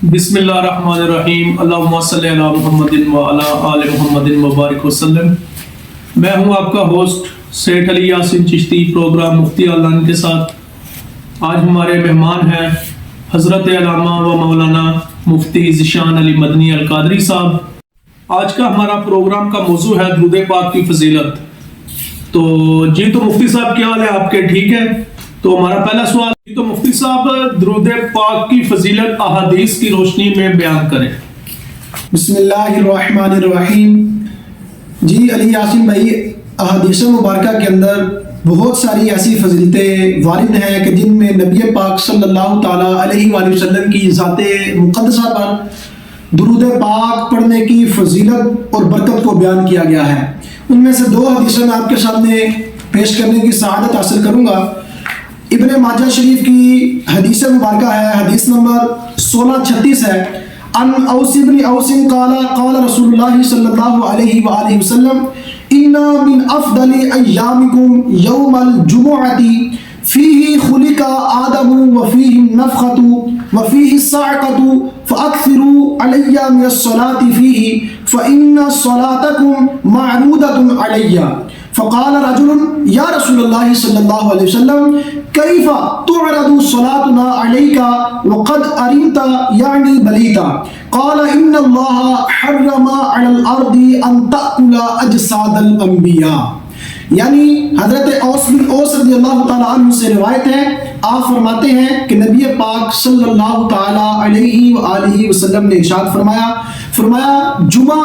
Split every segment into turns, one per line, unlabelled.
بسم اللہ الرحمن الرحیم، اللہم صلی علی محمد وعلی آل محمد وبارک وسلم۔ میں ہوں آپ کا ہوسٹ سیٹھ علی یاسین چشتی، پروگرام مفتی اعلان کے ساتھ۔ آج ہمارے مہمان ہیں حضرت علامہ و مولانا مفتی ذیشان علی مدنی القادری صاحب۔ آج کا ہمارا پروگرام کا موضوع ہے درود پاک کی فضیلت۔ تو مفتی صاحب کیا حال ہے آپ کے؟ ٹھیک ہے۔ تو ہمارا پہلا سوال تو مفتی صاحب درود پاک کی فضیلت احادیث کی روشنی میں بیان کریں۔
بسم اللہ الرحمن الرحیم۔ جی علی یاسین بھائی، احادیث مبارکہ کے اندر بہت ساری ایسی فضیلتیں وارد ہیں کہ جن میں نبی پاک صلی اللہ تعالیٰ علیہ وآلہ وسلم کی ذات مقدسہ پر درود پاک پڑھنے کی فضیلت اور برکت کو بیان کیا گیا ہے۔ ان میں سے دو حدیثیں میں آپ کے سامنے پیش کرنے کی سعادت حاصل کروں گا۔ ابن ماجہ شریف کی حدیث مبارکہ ہے، حدیث نمبر 1636 ہے۔ ان اوس بن اوس قال قال رسول اللہ صلی اللہ علیہ وآلہ وسلم ان من افضل ایامکم یوم الجمعۃ فیہ خلق آدم وفیہ النفخۃ وفیہ الصاعقۃ فاکثروا علی من الصلاۃ فیہ فإن صلاتکم معروضۃ علی۔ فقال رجل یا رسول اللہ صلی اللہ علیہ وسلم کیف تعرض صلاتنا علیک وقد ارمت یعنی بلیتا؟ قال ان اللہ حرم علی الارض ان تأکل اجساد الانبیاء۔ یعنی حضرت اوس بن اوس رضی اللہ تعالیٰ عنہ سے روایت ہے، آپ فرماتے ہیں کہ نبی پاک صلی اللہ تعالیٰ علیہ وآلہ وسلم نے ارشاد فرمایا جمعہ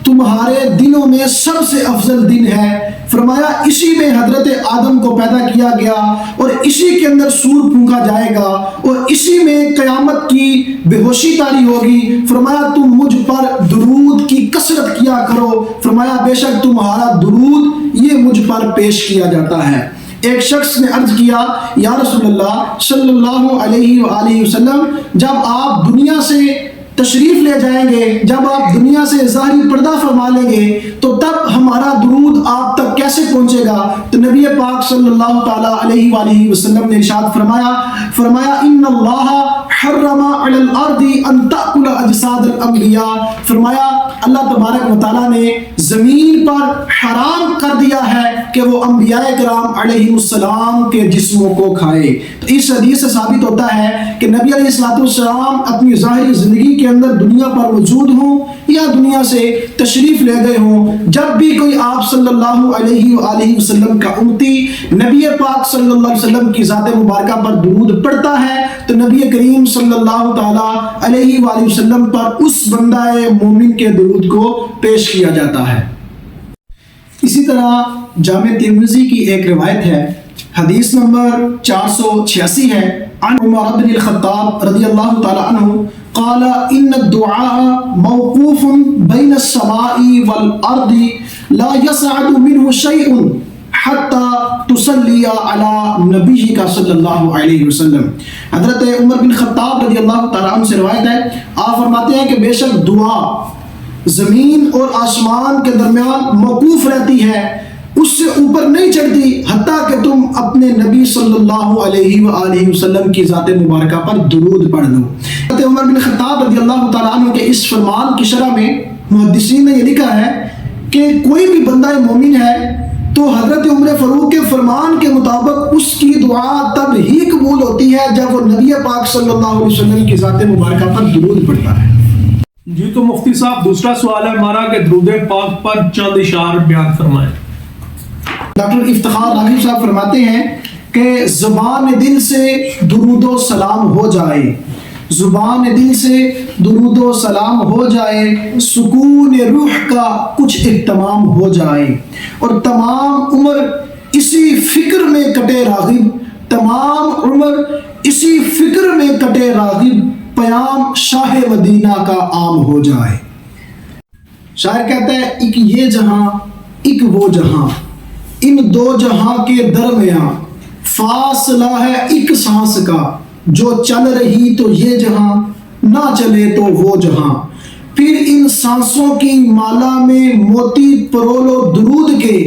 تمہارے دنوں میں سب سے افضل دن ہے۔ فرمایا اسی میں حضرت آدم کو پیدا کیا گیا اور اسی کے اندر سور پھونکا جائے گا اور اسی میں قیامت کی بے ہوشی طاری ہوگی۔ فرمایا تم مجھ پر درود کی کثرت کیا کرو، فرمایا بے شک تمہارا درود یہ مجھ پر پیش کیا جاتا ہے۔ ایک شخص نے عرض کیا یا رسول اللہ صلی اللہ علیہ وآلہ وسلم، جب آپ دنیا سے تشریف لے جائیں گے، جب آپ دنیا سے ظاہری پردہ فرما لیں گے تو تب ہمارا درود آپ تک کیسے پہنچے گا؟ تو نبی پاک صلی اللہ تعالیٰ علیہ وآلہ وسلم نے ارشاد فرمایا ان اللہ حرم علی الارض ان تأکل اجساد الانبیاء۔ فرمایا اللہ تبارک و تعالیٰ نے زمین پر حرام کر دیا ہے کہ وہ انبیاء کرام علیہ السلام کے جسموں کو کھائے۔ تو اس حدیث سے ثابت ہوتا ہے کہ نبی علیہ الصلوۃ والسلام اپنی ظاہری زندگی کے اندر دنیا پر موجود ہوں یا دنیا سے تشریف لے گئے ہوں، جب بھی کوئی آپ صلی اللہ علیہ وآلہ وسلم کا امتی نبی پاک صلی اللہ علیہ وسلم کی ذات مبارکہ پر درود پڑھتا ہے تو نبی کریم صلی اللہ تعالیٰ علیہ وآلہ وسلم پر اس بندہ مومن کے درود کو پیش کیا جاتا ہے۔ اسی طرح جامع ترمذی کی ایک روایت ہے، حدیث نمبر 486 ہے، عن عمر بن الخطاب رضی اللہ تعالی عنہ قال ان الدعاء موقوف بین السماء والارض لا يصعد منه شيء حتى تصلي على نبيك صلی اللہ علیہ وسلم۔ حضرت عمر بن خطاب رضی اللہ تعالی عنہ سے روایت ہے، آپ فرماتے ہیں کہ بے شک دعا زمین اور آسمان کے درمیان موقوف رہتی ہے، اس سے اوپر نہیں چڑھتی حتیٰ کہ تم اپنے نبی صلی اللہ علیہ وآلہ وسلم کی ذات مبارکہ پر درود پڑھ لو۔ حضرت عمر بن خطاب رضی اللہ تعالیٰ عنہ کے اس فرمان کی شرح میں محدثین نے یہ لکھا ہے کہ کوئی بھی بندہ مومن ہے تو حضرت عمر فاروق کے فرمان کے مطابق اس کی دعا تب ہی قبول ہوتی ہے جب وہ نبی پاک صلی اللہ علیہ وسلم کی ذات مبارکہ پر درود پڑھتا ہے۔
جی تو مفتی صاحب دوسرا سوال ہے ہمارا کہ درود پاک پر چند اشعار بیان فرمائیں۔
ڈاکٹر افتخار راغب صاحب فرماتے ہیں کہ زبان دل سے درود و سلام ہو جائے، زبان دل سے درود و سلام ہو جائے، سکون روح کا کچھ اہتمام ہو جائے، اور تمام عمر اسی فکر میں کٹے راغب، تمام عمر اسی فکر میں کٹے راغب، پیام شاہ مدینہ کا عام ہو جائے۔ شاعر کہتا ہے ایک یہ جہاں ایک وہ جہاں، ان دو جہاں کے درمیان فاصلہ ہے ایک سانس کا، جو چل رہی تو یہ جہاں نہ چلے تو وہ جہاں، پھر ان سانسوں کی مالا میں موتی پرولو درود کے،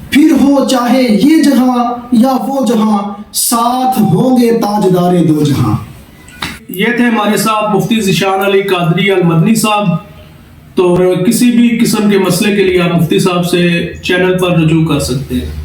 پھر ہو چاہے یہ جہاں یا وہ جہاں، ساتھ ہوں گے تاجدار دو جہاں۔
یہ تھے ہمارے ساتھ مفتی ذیشان علی قادری المدنی صاحب. تو کسی بھی قسم کے مسئلے کے لیے آپ مفتی صاحب سے چینل پر رجوع کر سکتے ہیں.